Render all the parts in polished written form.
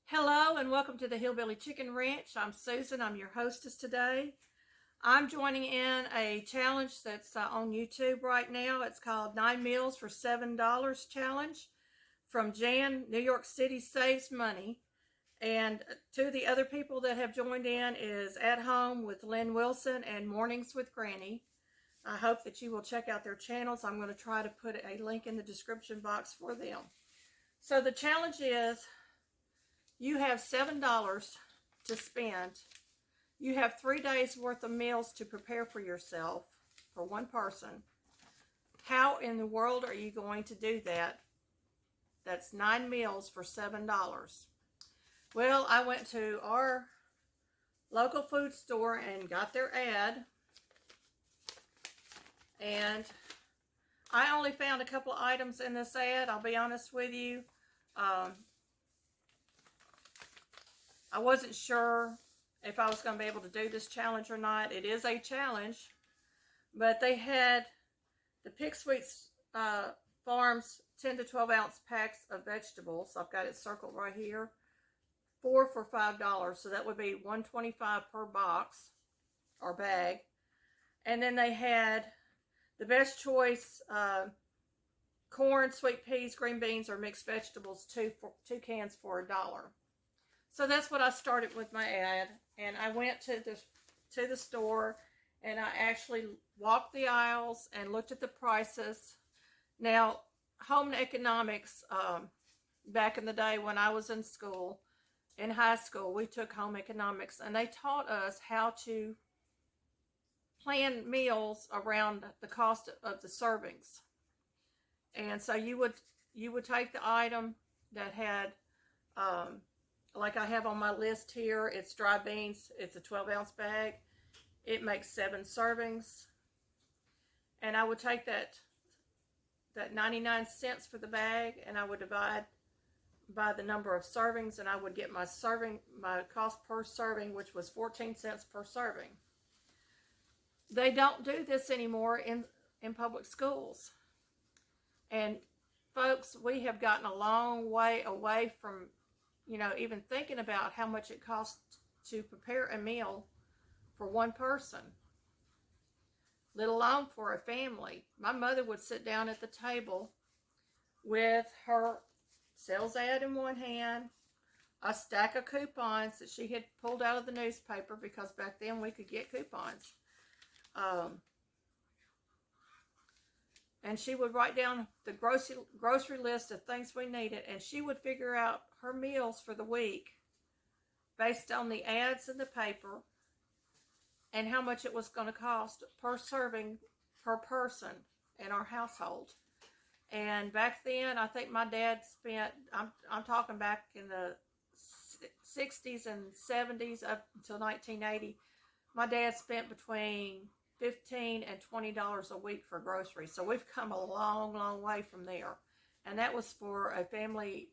Hello and welcome to the Hillbilly Chicken Ranch. I'm Susan. I'm your hostess today. I'm joining in a challenge that's on YouTube right now. It's called 9 Meals for $7 Challenge from Jan, New York City Saves Money. And two of the other people that have joined in is At Home with Lynn Wilson and Mornings with Granny. I hope that you will check out their channels. I'm going to try to put a link in the description box for them. So the challenge is you have $7 to spend. You have 3 days worth of meals to prepare for yourself for one person. How in the world are you going to do that? That's 9 meals for $7. Well, I went to our local food store and got their ad. And I only found a couple of items in this ad, I'll be honest with you. I wasn't sure if I was going to be able to do this challenge or not. It is a challenge, but they had the Pick Sweets Farms 10 to 12 ounce packs of vegetables. I've got it circled right here. 4 for $5, so that would be $1.25 per box or bag. And then they had the Best Choice corn, sweet peas, green beans, or mixed vegetables, two cans for $1. So that's what I started with my ad, and I went to the store, and I actually walked the aisles and looked at the prices. Now, home economics, back in the day when I was in school, in high school, we took home economics, and they taught us how to plan meals around the cost of the servings. And so you would take the item that had like I have on my list here, it's dry beans. It's a 12 ounce bag. It makes 7 servings. And I would take that 99 cents for the bag, and I would divide by the number of servings, and I would get my cost per serving, which was 14 cents per serving. They don't do this anymore in public schools. And folks, we have gotten a long way away from even thinking about how much it costs to prepare a meal for one person, let alone for a family. My mother would sit down at the table with her sales ad in one hand, a stack of coupons that she had pulled out of the newspaper, because back then we could get coupons. And she would write down the grocery list of things we needed, and she would figure out her meals for the week based on the ads in the paper and how much it was going to cost per serving per person in our household. And back then, I think my dad spent, I'm talking back in the 60s and 70s up until 1980, my dad spent between $15 and $20 a week for groceries. So we've come a long, long way from there. And that was for a family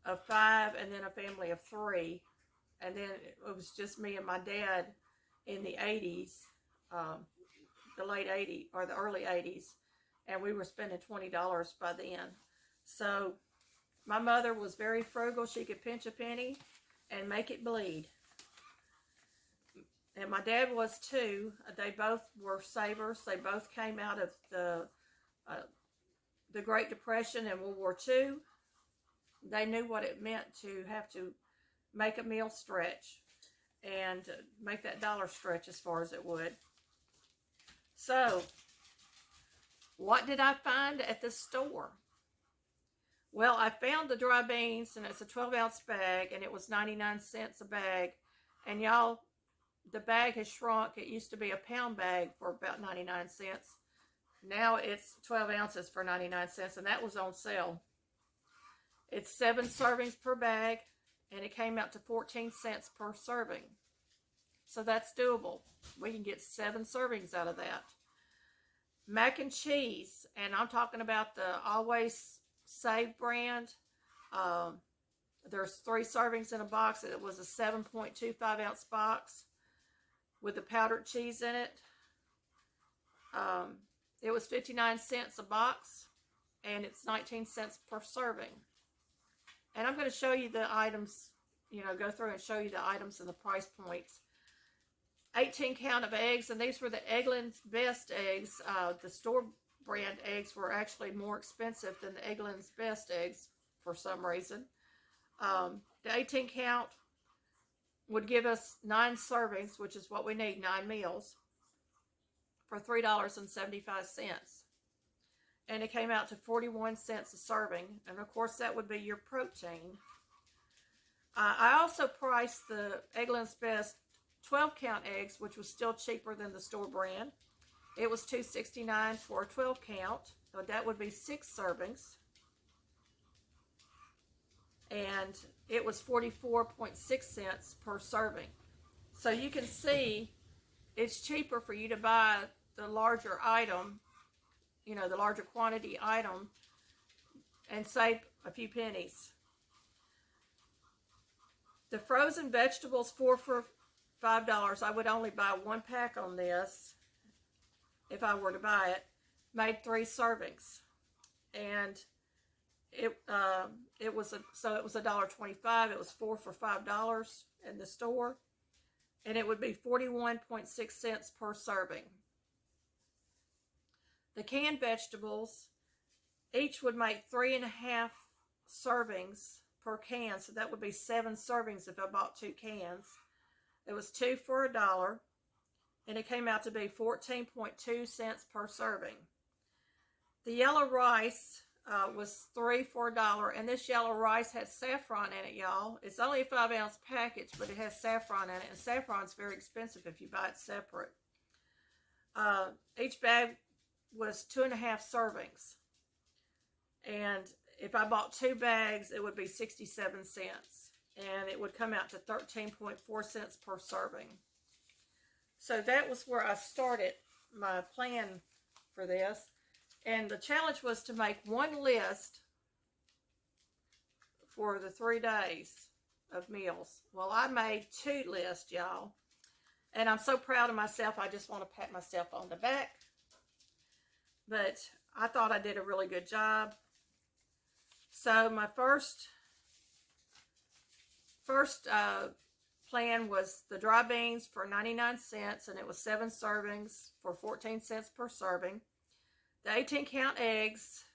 of 5 and then a family of 3. And then it was just me and my dad in the 80s, the late 80s or the early 80s. And we were spending $20 by then. So my mother was very frugal. She could pinch a penny and make it bleed. And my dad was too. They both were savers. They both came out of the Great Depression and World War II. They knew what it meant to have to make a meal stretch and make that dollar stretch as far as it would. So, what did I find at the store? Well, I found the dry beans, and it's a 12 ounce bag, and it was 99 cents a bag. And y'all, the bag has shrunk. It used to be a pound bag for about 99 cents. Now it's 12 ounces for 99 cents, and that was on sale. It's 7 servings per bag, and it came out to 14 cents per serving. So that's doable. We can get 7 servings out of that. Mac and cheese, and I'm talking about the Always Save brand. There's 3 servings in a box. It was a 7.25 ounce box with the powdered cheese in it. It was 59 cents a box, and it's 19 cents per serving. And I'm going to show you the items go through and show you the items and the price points. 18 count of eggs, and these were the Eggland's Best eggs. The store brand eggs were actually more expensive than the Eggland's Best eggs for some reason. The 18 count would give us 9 servings, which is what we need, 9 meals, for $3.75. And it came out to 41 cents a serving. And of course, that would be your protein. I also priced the Eggland's Best 12 count eggs, which was still cheaper than the store brand. It was $2.69 for a 12 count. So that would be 6 servings. And it was 44.6 cents per serving. So you can see it's cheaper for you to buy the larger item, the larger quantity item, and save a few pennies. The frozen vegetables, 4 for $5. I would only buy 1 pack on this if I were to buy it. Made 3 servings, and it was $1.25. It was 4 for $5 in the store, and it would be 41.6 cents per serving. The canned vegetables each would make 3.5 servings per can, so that would be 7 servings if I bought 2 cans. It was 2 for $1, and it came out to be 14.2 cents per serving. The yellow rice was 3 for $1, and this yellow rice has saffron in it, y'all. It's only a 5-ounce package, but it has saffron in it, and saffron's very expensive if you buy it separate. Each bag was 2.5 servings, and if I bought 2 bags, it would be 67 cents, and it would come out to 13.4 cents per serving. So that was where I started my plan for this. And the challenge was to make 1 list for the 3 days of meals. Well, I made 2 lists, y'all. And I'm so proud of myself, I just want to pat myself on the back. But I thought I did a really good job. So my first plan was the dry beans for 99 cents, and it was 7 servings for 14 cents per serving. The 18 count eggs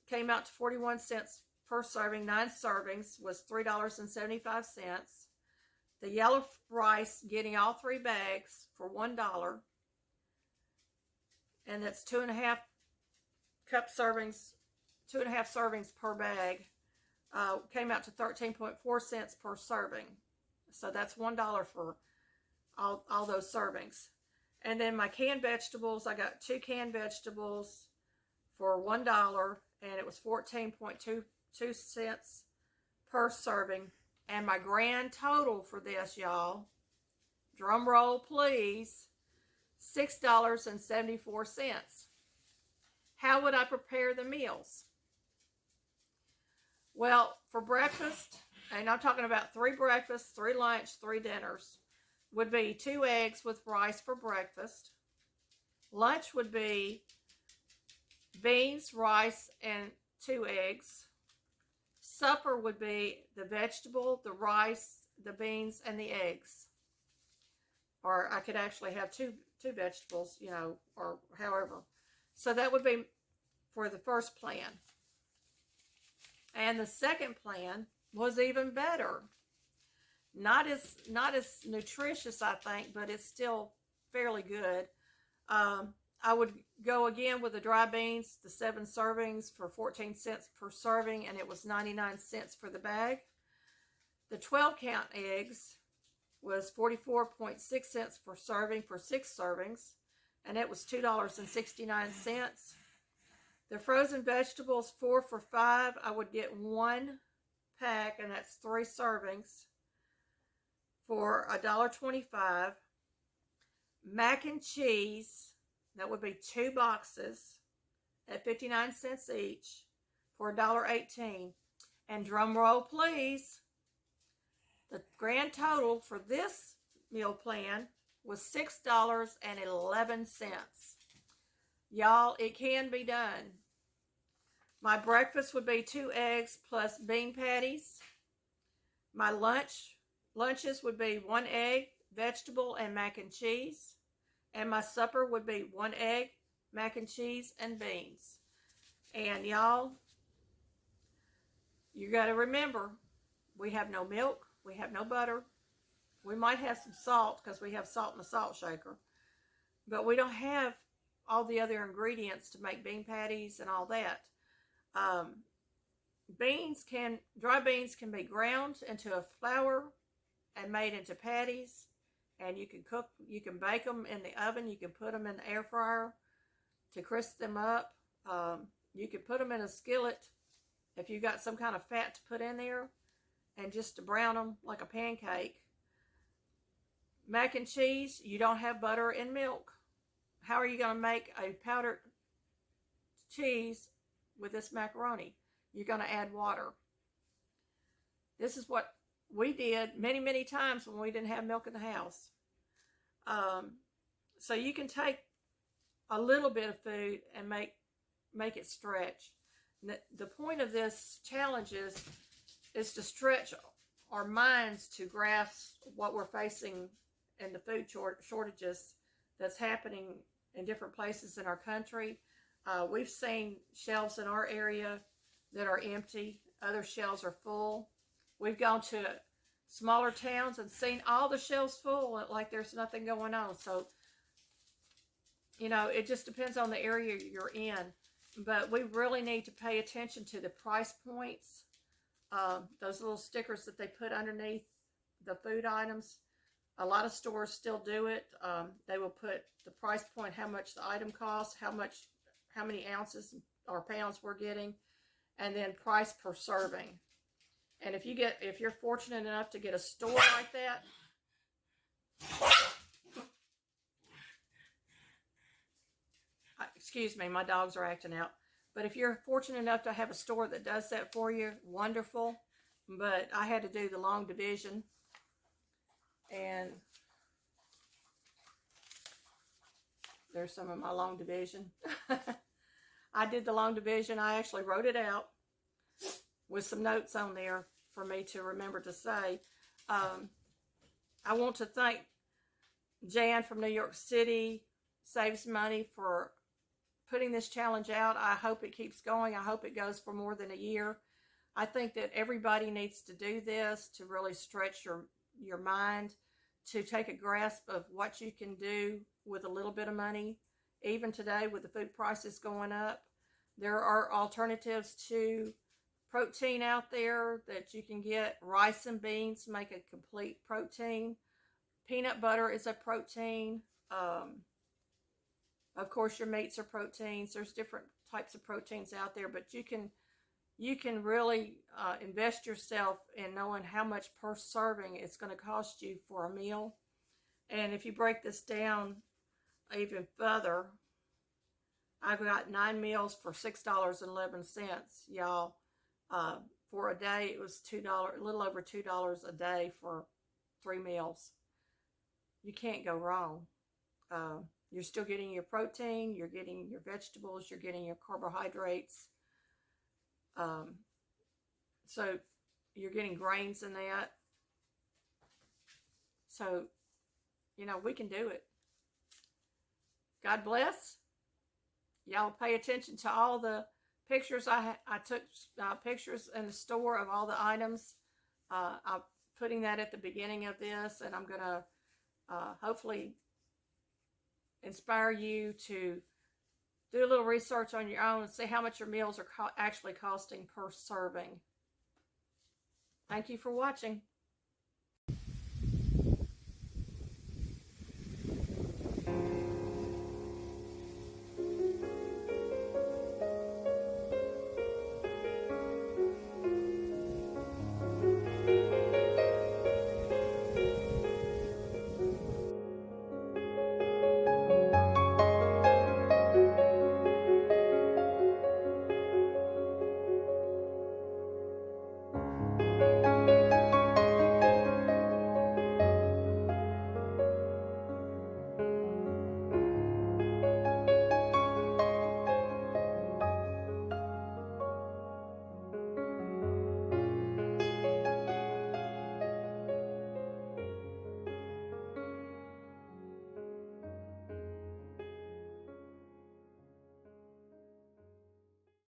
came out to 41 cents per serving. 9 servings was $3.75. The yellow rice, getting all 3 bags for $1. And that's 2.5 servings, 2.5 servings per bag. Came out to 13.4 cents per serving. So that's $1 for all those servings. And then my canned vegetables, I got 2 canned vegetables for $1, and it was 14.22 cents per serving. And my grand total for this, y'all, drum roll please, $6.74. How would I prepare the meals? Well, for breakfast, and I'm talking about 3 breakfasts, 3 lunch, 3 dinners, would be 2 eggs with rice for breakfast. Lunch would be beans, rice, and 2 eggs. Supper would be the vegetable, the rice, the beans, and the eggs. Or I could actually have two vegetables, or however. So that would be for the first plan. And the second plan was even better. Not as nutritious, I think, but it's still fairly good. I would go again with the dry beans, the 7 servings for 14 cents per serving, and it was 99 cents for the bag. The 12 count eggs was 44.6 cents per serving for 6 servings, and it was $2.69. The frozen vegetables, 4 for $5. I would get 1 pack, and that's 3 servings for $1.25. Mac and cheese, that would be 2 boxes at 59 cents each for $1.18. And drum roll please, the grand total for this meal plan was $6.11. Y'all, it can be done. My breakfast would be 2 eggs plus bean patties. My lunches would be 1 egg, vegetable, and mac and cheese. And my supper would be 1 egg, mac and cheese, and beans. And y'all, you got to remember, we have no milk, we have no butter. We might have some salt because we have salt in the salt shaker. But we don't have all the other ingredients to make bean patties and all that. Dry beans can be ground into a flour and made into patties. And you can bake them in the oven. You can put them in the air fryer to crisp them up. You can put them in a skillet if you got some kind of fat to put in there, and just to brown them like a pancake. Mac and cheese, you don't have butter and milk. How are you going to make a powdered cheese with this macaroni? You're going to add water. This is what we did many, many times when we didn't have milk in the house. So you can take a little bit of food and make it stretch. The point of this challenge is to stretch our minds to grasp what we're facing in the food shortages that's happening in different places in our country. We've seen shelves in our area that are empty. Other shelves are full. We've gone to smaller towns and seen all the shelves full, like there's nothing going on. So, it just depends on the area you're in. But we really need to pay attention to the price points. Those little stickers that they put underneath the food items. A lot of stores still do it. They will put the price point, how much the item costs, how many ounces or pounds we're getting, and then price per serving. And if you're fortunate enough to get a store like that, excuse me, my dogs are acting out. But if you're fortunate enough to have a store that does that for you, wonderful. But I had to do the long division. And there's some of my long division. I did the long division. I actually wrote it out with some notes on there for me to remember to say. I want to thank Jan from New York City, Saves Money, for putting this challenge out. I hope it keeps going. I hope it goes for more than a year. I think that everybody needs to do this to really stretch your mind, to take a grasp of what you can do with a little bit of money. Even today, with the food prices going up, there are alternatives to protein out there that you can get. Rice and beans make a complete protein. Peanut butter is a protein. Of course, your meats are proteins. There's different types of proteins out there, but you can really invest yourself in knowing how much per serving it's going to cost you for a meal. And if you break this down even further, I've got 9 meals for $6.11, y'all. For a day, it was $2, a little over $2 a day for 3 meals. You can't go wrong. You're still getting your protein, you're getting your vegetables, you're getting your carbohydrates. So you're getting grains in that. So, we can do it. God bless. Y'all pay attention to all the pictures. I took pictures in the store of all the items. I'm putting that at the beginning of this, and I'm going to hopefully inspire you to do a little research on your own and see how much your meals are actually costing per serving. Thank you for watching.